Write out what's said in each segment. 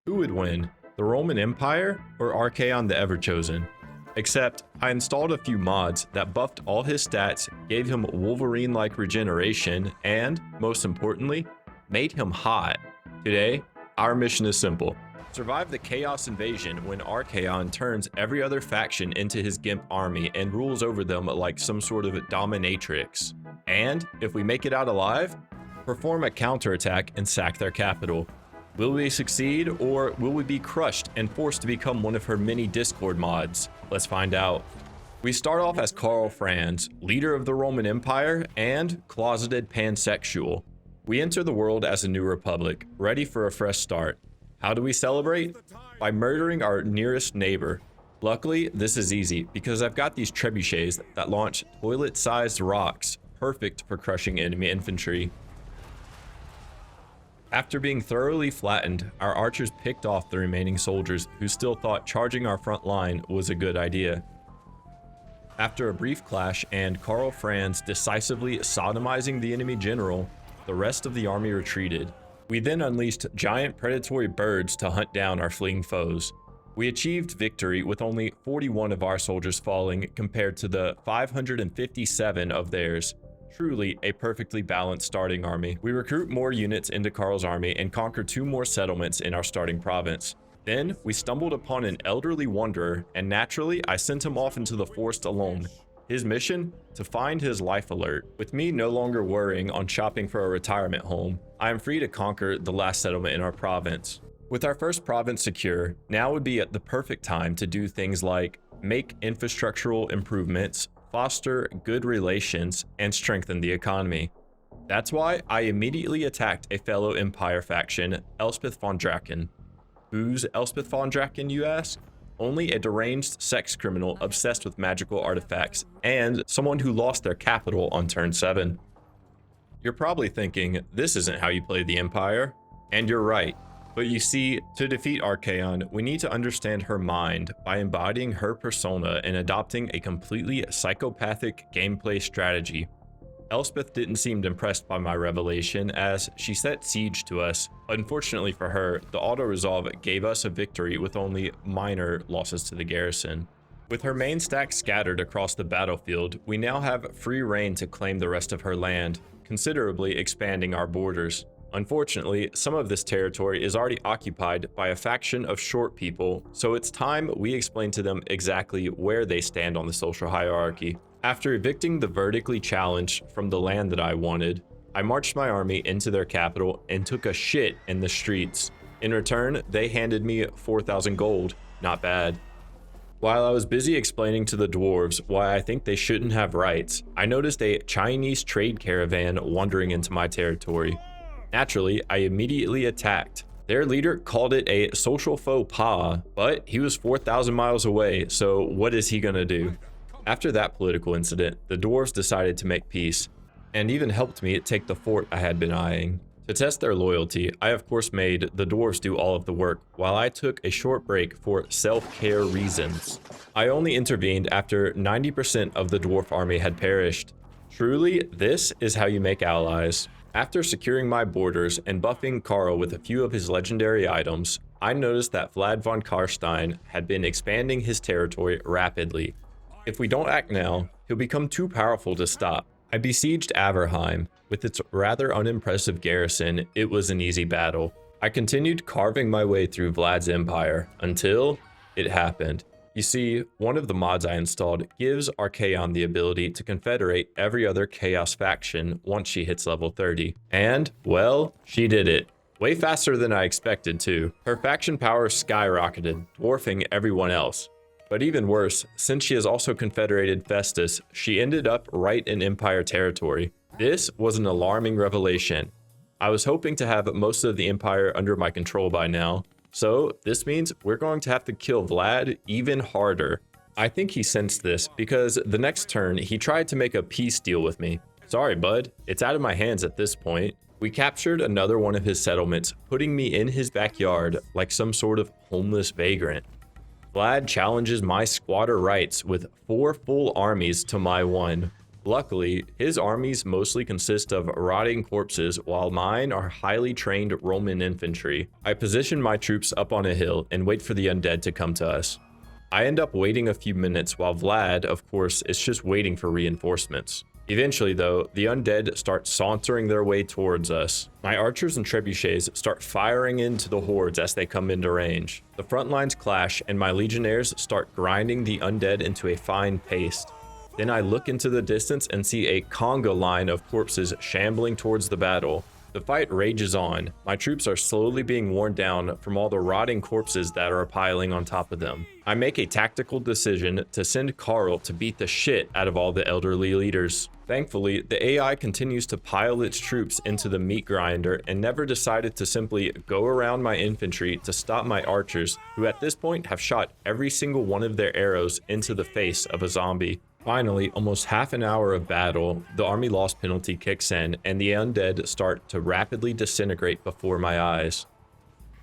Who would win, the Roman Empire or Archaon the Everchosen? Except, I installed a few mods that buffed all his stats, gave him Wolverine-like regeneration, and, most importantly, made him hot. Today, our mission is simple. Survive the Chaos Invasion when Archaon turns every other faction into his Gimp army and rules over them like some sort of dominatrix. And, if we make it out alive, perform a counterattack and sack their capital. Will we succeed, or will we be crushed and forced to become one of her many Discord mods? Let's find out. We start off as Karl Franz, leader of the Roman Empire and closeted pansexual. We enter the world as a new republic, ready for a fresh start. How do we celebrate? By murdering our nearest neighbor. Luckily, this is easy because I've got these trebuchets that launch toilet-sized rocks, perfect for crushing enemy infantry. After being thoroughly flattened, our archers picked off the remaining soldiers who still thought charging our front line was a good idea. After a brief clash and Karl Franz decisively sodomizing the enemy general, the rest of the army retreated. We then unleashed giant predatory birds to hunt down our fleeing foes. We achieved victory with only 41 of our soldiers falling compared to the 557 of theirs. Truly a perfectly balanced starting army. We recruit more units into Karl's army and conquer 2 more settlements in our starting province. Then we stumbled upon an elderly wanderer, and naturally I sent him off into the forest alone. His mission? To find his life alert. With me no longer worrying on shopping for a retirement home, I am free to conquer the last settlement in our province. With our first province secure, now would be at the perfect time to do things like make infrastructural improvements, foster good relations, and strengthen the economy. That's why I immediately attacked a fellow Empire faction, Elspeth von Draken. Who's Elspeth von Draken, you ask? Only a deranged sex criminal obsessed with magical artifacts, and someone who lost their capital on turn 7. You're probably thinking, this isn't how you play the Empire. And you're right. But you see, to defeat Archaon, we need to understand her mind by embodying her persona and adopting a completely psychopathic gameplay strategy. Elspeth didn't seem impressed by my revelation as she set siege to us. Unfortunately for her, the auto-resolve gave us a victory with only minor losses to the garrison. With her main stack scattered across the battlefield, we now have free reign to claim the rest of her land, considerably expanding our borders. Unfortunately, some of this territory is already occupied by a faction of short people, so it's time we explain to them exactly where they stand on the social hierarchy. After evicting the vertically challenged from the land that I wanted, I marched my army into their capital and took a shit in the streets. In return, they handed me 4,000 gold. Not bad. While I was busy explaining to the dwarves why I think they shouldn't have rights, I noticed a Chinese trade caravan wandering into my territory. Naturally, I immediately attacked. Their leader called it a social faux pas, but he was 4,000 miles away, so what is he gonna do? After that political incident, the dwarves decided to make peace, and even helped me take the fort I had been eyeing. To test their loyalty, I of course made the dwarves do all of the work, while I took a short break for self-care reasons. I only intervened after 90% of the dwarf army had perished. Truly, this is how you make allies. After securing my borders and buffing Karl with a few of his legendary items, I noticed that Vlad von Karstein had been expanding his territory rapidly. If we don't act now, he'll become too powerful to stop. I besieged Averheim. With its rather unimpressive garrison, it was an easy battle. I continued carving my way through Vlad's empire until it happened. You see, one of the mods I installed gives Archaon the ability to confederate every other Chaos faction once she hits level 30. And, well, she did it. Way faster than I expected too. Her faction power skyrocketed, dwarfing everyone else. But even worse, since she has also confederated Festus, she ended up right in Empire territory. This was an alarming revelation. I was hoping to have most of the Empire under my control by now. So this means we're going to have to kill Vlad even harder. I think he sensed this because the next turn he tried to make a peace deal with me. Sorry bud, it's out of my hands at this point. We captured another one of his settlements, putting me in his backyard like some sort of homeless vagrant. Vlad challenges my squatter rights with 4 full armies to my 1. Luckily, his armies mostly consist of rotting corpses, while mine are highly trained Roman infantry. I position my troops up on a hill and wait for the undead to come to us. I end up waiting a few minutes while Vlad, of course, is just waiting for reinforcements. Eventually, though, the undead start sauntering their way towards us. My archers and trebuchets start firing into the hordes as they come into range. The front lines clash, and my legionnaires start grinding the undead into a fine paste. Then I look into the distance and see a conga line of corpses shambling towards the battle. The fight rages on. My troops are slowly being worn down from all the rotting corpses that are piling on top of them. I make a tactical decision to send Carl to beat the shit out of all the elderly leaders. Thankfully, the AI continues to pile its troops into the meat grinder and never decided to simply go around my infantry to stop my archers, who at this point have shot every single one of their arrows into the face of a zombie. Finally, almost half an hour of battle, the army loss penalty kicks in and the undead start to rapidly disintegrate before my eyes.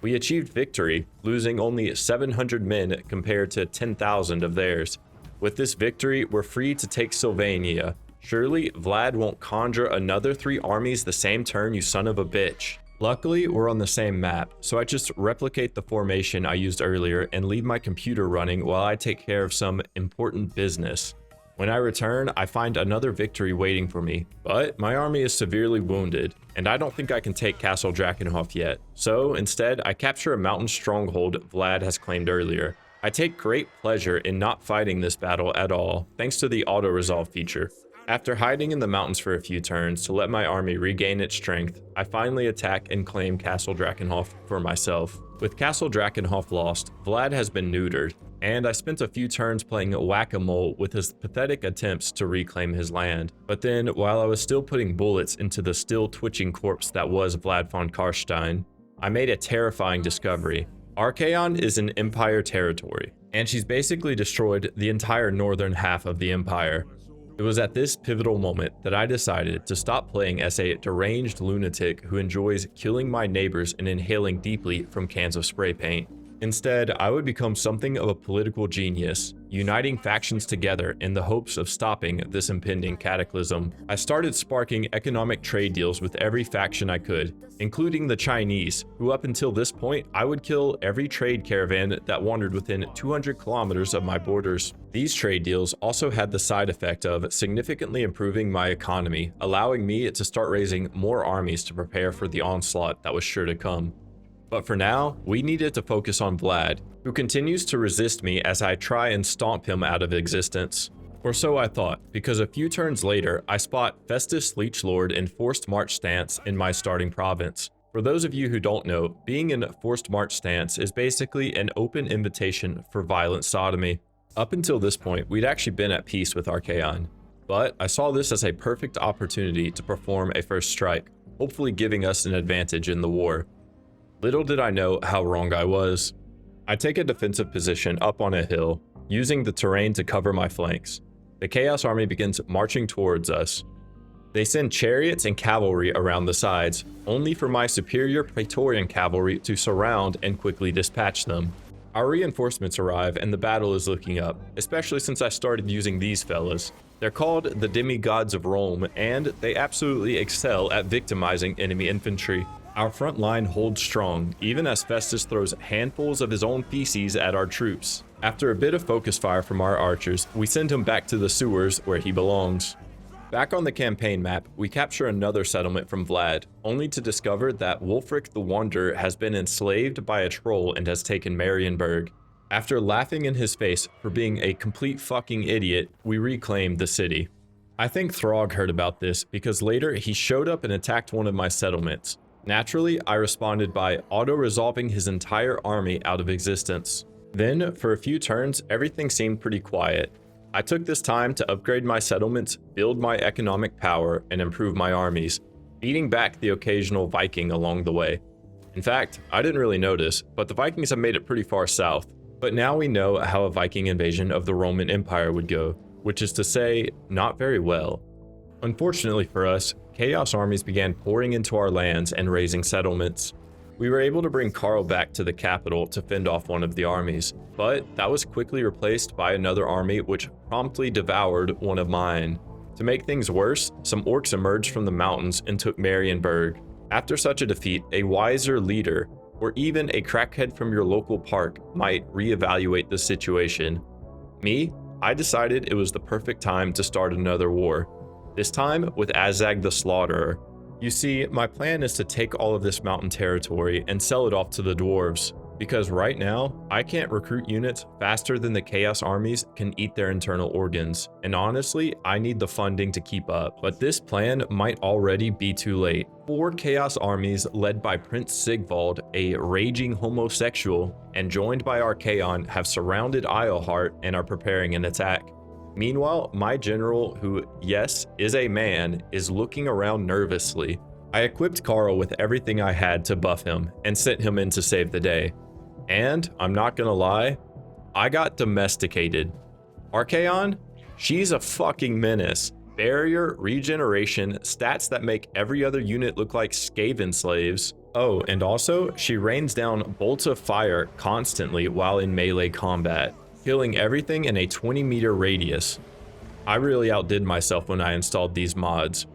We achieved victory, losing only 700 men compared to 10,000 of theirs. With this victory, we're free to take Sylvania. Surely, Vlad won't conjure another 3 armies the same turn, you son of a bitch. Luckily, we're on the same map, so I just replicate the formation I used earlier and leave my computer running while I take care of some important business. When I return, I find another victory waiting for me, but my army is severely wounded, and I don't think I can take Castle Drakenhof yet. So instead, I capture a mountain stronghold Vlad has claimed earlier. I take great pleasure in not fighting this battle at all, thanks to the auto-resolve feature. After hiding in the mountains for a few turns to let my army regain its strength, I finally attack and claim Castle Drakenhof for myself. With Castle Drakenhof lost, Vlad has been neutered, and I spent a few turns playing whack-a-mole with his pathetic attempts to reclaim his land. But then, while I was still putting bullets into the still twitching corpse that was Vlad von Karstein, I made a terrifying discovery. Archaon is in Empire territory, and she's basically destroyed the entire northern half of the Empire. It was at this pivotal moment that I decided to stop playing as a deranged lunatic who enjoys killing my neighbors and inhaling deeply from cans of spray paint. Instead, I would become something of a political genius, uniting factions together in the hopes of stopping this impending cataclysm. I started sparking economic trade deals with every faction I could, including the Chinese, who up until this point, I would kill every trade caravan that wandered within 200 kilometers of my borders. These trade deals also had the side effect of significantly improving my economy, allowing me to start raising more armies to prepare for the onslaught that was sure to come. But for now, we needed to focus on Vlad, who continues to resist me as I try and stomp him out of existence. Or so I thought, because a few turns later, I spot Festus Leechlord in forced march stance in my starting province. For those of you who don't know, being in forced march stance is basically an open invitation for violent sodomy. Up until this point, we'd actually been at peace with Archaon, but I saw this as a perfect opportunity to perform a first strike, hopefully giving us an advantage in the war. Little did I know how wrong I was. I take a defensive position up on a hill, using the terrain to cover my flanks. The Chaos Army begins marching towards us. They send chariots and cavalry around the sides, only for my superior Praetorian cavalry to surround and quickly dispatch them. Our reinforcements arrive and the battle is looking up, especially since I started using these fellas. They're called the Demigods of Rome, and they absolutely excel at victimizing enemy infantry. Our front line holds strong, even as Festus throws handfuls of his own feces at our troops. After a bit of focus fire from our archers, we send him back to the sewers where he belongs. Back on the campaign map, we capture another settlement from Vlad, only to discover that Wulfric the Wanderer has been enslaved by a troll and has taken Marienburg. After laughing in his face for being a complete fucking idiot, we reclaimed the city. I think Throg heard about this because later he showed up and attacked one of my settlements. Naturally, I responded by auto-resolving his entire army out of existence. Then, for a few turns, everything seemed pretty quiet. I took this time to upgrade my settlements, build my economic power, and improve my armies, beating back the occasional Viking along the way. In fact, I didn't really notice, but the Vikings have made it pretty far south. But now we know how a Viking invasion of the Roman Empire would go, which is to say, not very well. Unfortunately for us, Chaos armies began pouring into our lands and raising settlements. We were able to bring Karl back to the capital to fend off one of the armies, but that was quickly replaced by another army which promptly devoured one of mine. To make things worse, some orcs emerged from the mountains and took Marienburg. After such a defeat, a wiser leader, or even a crackhead from your local park, might reevaluate the situation. Me, I decided it was the perfect time to start another war, this time with Azag the Slaughterer. You see, my plan is to take all of this mountain territory and sell it off to the dwarves, because right now, I can't recruit units faster than the Chaos armies can eat their internal organs, and honestly, I need the funding to keep up. But this plan might already be too late. 4 Chaos armies led by Prince Sigvald, a raging homosexual, and joined by Archaon have surrounded Isleheart and are preparing an attack. Meanwhile, my general, who, yes, is a man, is looking around nervously. I equipped Carl with everything I had to buff him and sent him in to save the day. And, I'm not gonna lie, I got domesticated. Archaon? She's a fucking menace. Barrier, regeneration, stats that make every other unit look like Skaven slaves. Oh, and also, she rains down bolts of fire constantly while in melee combat, killing everything in a 20-meter radius. I really outdid myself when I installed these mods.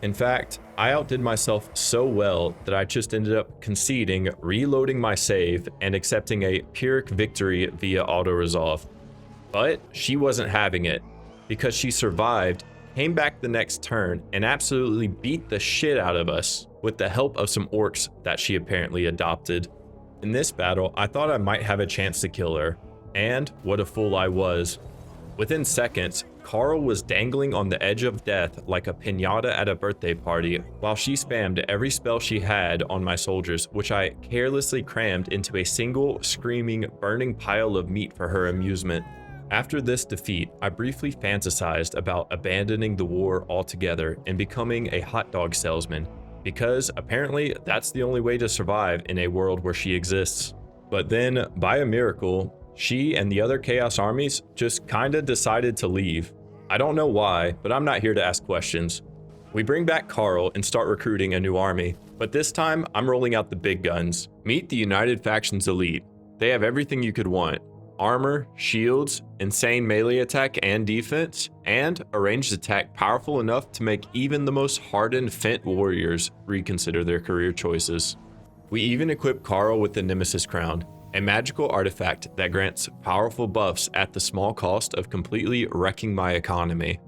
In fact, I outdid myself so well that I just ended up conceding, reloading my save, and accepting a Pyrrhic victory via auto-resolve. But she wasn't having it, because she survived, came back the next turn, and absolutely beat the shit out of us with the help of some orcs that she apparently adopted. In this battle, I thought I might have a chance to kill her, and what a fool I was. Within seconds, Carl was dangling on the edge of death like a piñata at a birthday party, while she spammed every spell she had on my soldiers, which I carelessly crammed into a single, screaming, burning pile of meat for her amusement. After this defeat, I briefly fantasized about abandoning the war altogether and becoming a hot dog salesman, because apparently that's the only way to survive in a world where she exists. But then, by a miracle, she and the other Chaos armies just kinda decided to leave. I don't know why, but I'm not here to ask questions. We bring back Carl and start recruiting a new army, but this time I'm rolling out the big guns. Meet the United Factions Elite. They have everything you could want. Armor, shields, insane melee attack and defense, and a ranged attack powerful enough to make even the most hardened Fent warriors reconsider their career choices. We even equip Carl with the Nemesis Crown, a magical artifact that grants powerful buffs at the small cost of completely wrecking my economy.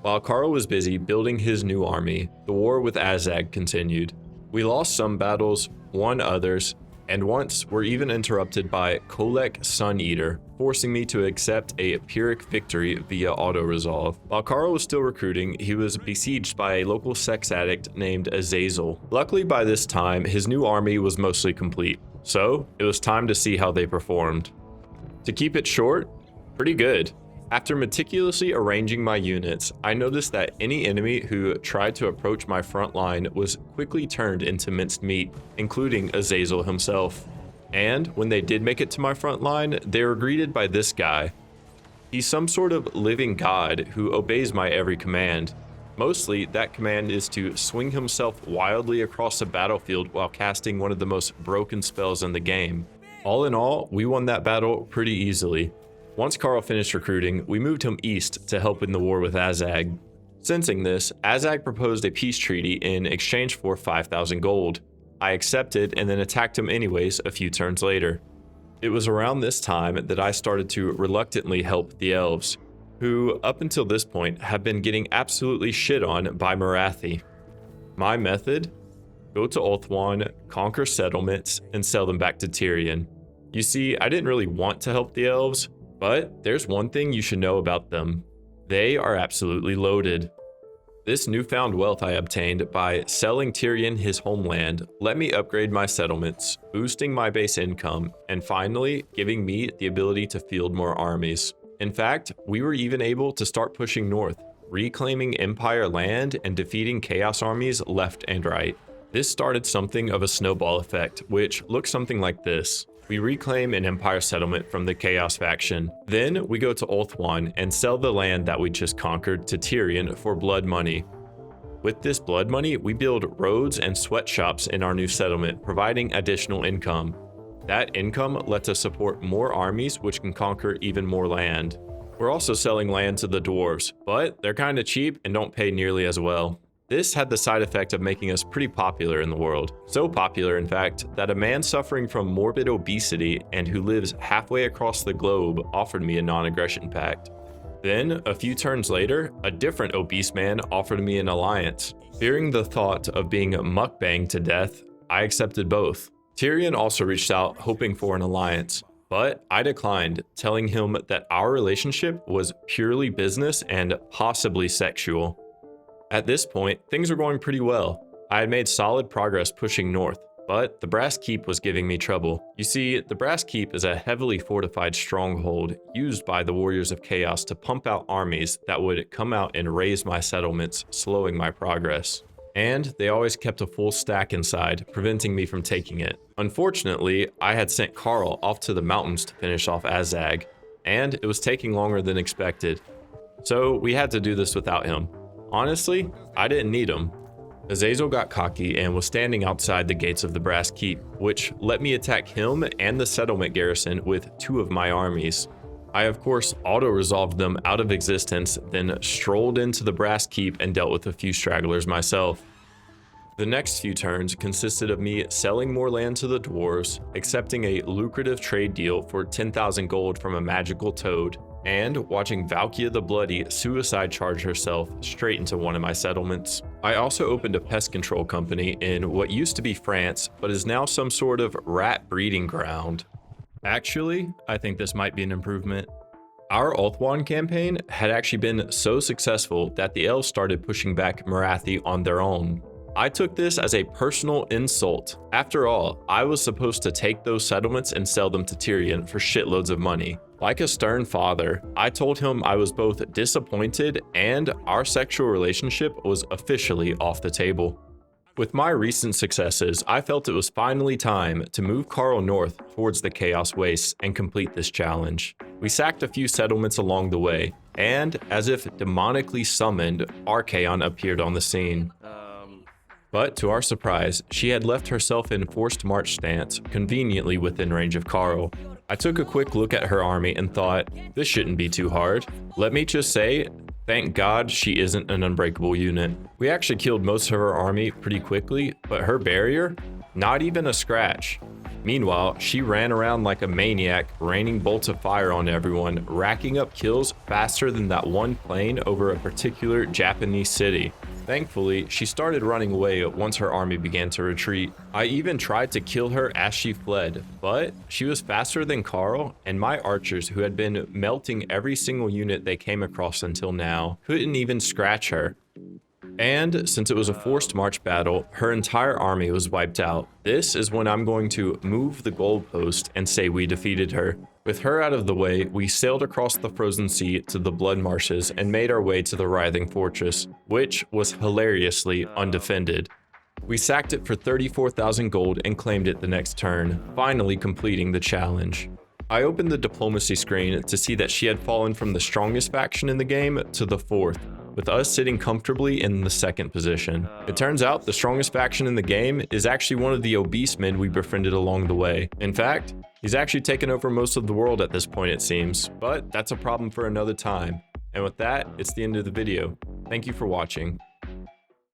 While Carl was busy building his new army, the war with Azag continued. We lost some battles, won others, and once were even interrupted by Kolek Sun Eater, forcing me to accept a Pyrrhic victory via auto-resolve. While Carl was still recruiting, he was besieged by a local sex addict named Azazel. Luckily by this time, his new army was mostly complete, so it was time to see how they performed. To keep it short, pretty good. After meticulously arranging my units, I noticed that any enemy who tried to approach my front line was quickly turned into minced meat, including Azazel himself. And when they did make it to my front line, they were greeted by this guy. He's some sort of living god who obeys my every command. Mostly, that command is to swing himself wildly across the battlefield while casting one of the most broken spells in the game. All in all, we won that battle pretty easily. Once Carl finished recruiting, we moved him east to help in the war with Azag. Sensing this, Azag proposed a peace treaty in exchange for 5,000 gold. I accepted and then attacked him anyways a few turns later. It was around this time that I started to reluctantly help the elves, who up until this point have been getting absolutely shit on by Morathi. My method? Go to Ulthuan, conquer settlements, and sell them back to Tyrion. You see, I didn't really want to help the elves, but there's one thing you should know about them. They are absolutely loaded. This newfound wealth I obtained by selling Tyrion his homeland let me upgrade my settlements, boosting my base income, and finally giving me the ability to field more armies. In fact, we were even able to start pushing north, reclaiming Empire land and defeating Chaos armies left and right. This started something of a snowball effect, which looks something like this. We reclaim an Empire settlement from the Chaos faction. Then we go to Ulthuan and sell the land that we just conquered to Tyrion for blood money. With this blood money, we build roads and sweatshops in our new settlement, providing additional income. That income lets us support more armies which can conquer even more land. We're also selling land to the dwarves, but they're kinda cheap and don't pay nearly as well. This had the side effect of making us pretty popular in the world. So popular, in fact, that a man suffering from morbid obesity and who lives halfway across the globe offered me a non-aggression pact. Then, a few turns later, a different obese man offered me an alliance. Fearing the thought of being mukbanged to death, I accepted both. Tyrion also reached out, hoping for an alliance, but I declined, telling him that our relationship was purely business and possibly sexual. At this point, things were going pretty well. I had made solid progress pushing north, but the Brass Keep was giving me trouble. You see, the Brass Keep is a heavily fortified stronghold used by the Warriors of Chaos to pump out armies that would come out and raise my settlements, slowing my progress. And they always kept a full stack inside, preventing me from taking it. Unfortunately, I had sent Carl off to the mountains to finish off Azag, and it was taking longer than expected. So we had to do this without him. Honestly, I didn't need him. Azazel got cocky and was standing outside the gates of the Brass Keep, which let me attack him and the settlement garrison with 2 of my armies. I of course auto-resolved them out of existence, then strolled into the Brass Keep and dealt with a few stragglers myself. The next few turns consisted of me selling more land to the dwarves, accepting a lucrative trade deal for 10,000 gold from a magical toad, and watching Valkia the Bloody suicide charge herself straight into one of my settlements. I also opened a pest control company in what used to be France, but is now some sort of rat breeding ground. Actually, I think this might be an improvement. Our Ulthuan campaign had actually been so successful that the elves started pushing back Marathi on their own. I took this as a personal insult. After all, I was supposed to take those settlements and sell them to Tyrion for shitloads of money. Like a stern father, I told him I was both disappointed and our sexual relationship was officially off the table. With my recent successes, I felt it was finally time to move Carl north towards the Chaos Wastes and complete this challenge. We sacked a few settlements along the way, and as if demonically summoned, Archaon appeared on the scene. But to our surprise, she had left herself in forced march stance, conveniently within range of Carl. I took a quick look at her army and thought, this shouldn't be too hard. Let me just say, thank God she isn't an unbreakable unit. We actually killed most of her army pretty quickly, but her barrier? Not even a scratch. Meanwhile, she ran around like a maniac, raining bolts of fire on everyone, racking up kills faster than that one plane over a particular Japanese city. Thankfully, she started running away once her army began to retreat. I even tried to kill her as she fled, but she was faster than Carl, and my archers, who had been melting every single unit they came across until now, couldn't even scratch her. And since it was a forced march battle, her entire army was wiped out. This is when I'm going to move the goalpost and say we defeated her. With her out of the way, we sailed across the frozen sea to the blood marshes and made our way to the writhing fortress, which was hilariously undefended. We sacked it for 34,000 gold and claimed it the next turn, finally completing the challenge. I opened the diplomacy screen to see that she had fallen from the strongest faction in the game to the 4th, with us sitting comfortably in the 2nd position. It turns out the strongest faction in the game is actually one of the obese men we befriended along the way. In fact, he's actually taken over most of the world at this point, it seems, but that's a problem for another time. And with that, it's the end of the video. Thank you for watching.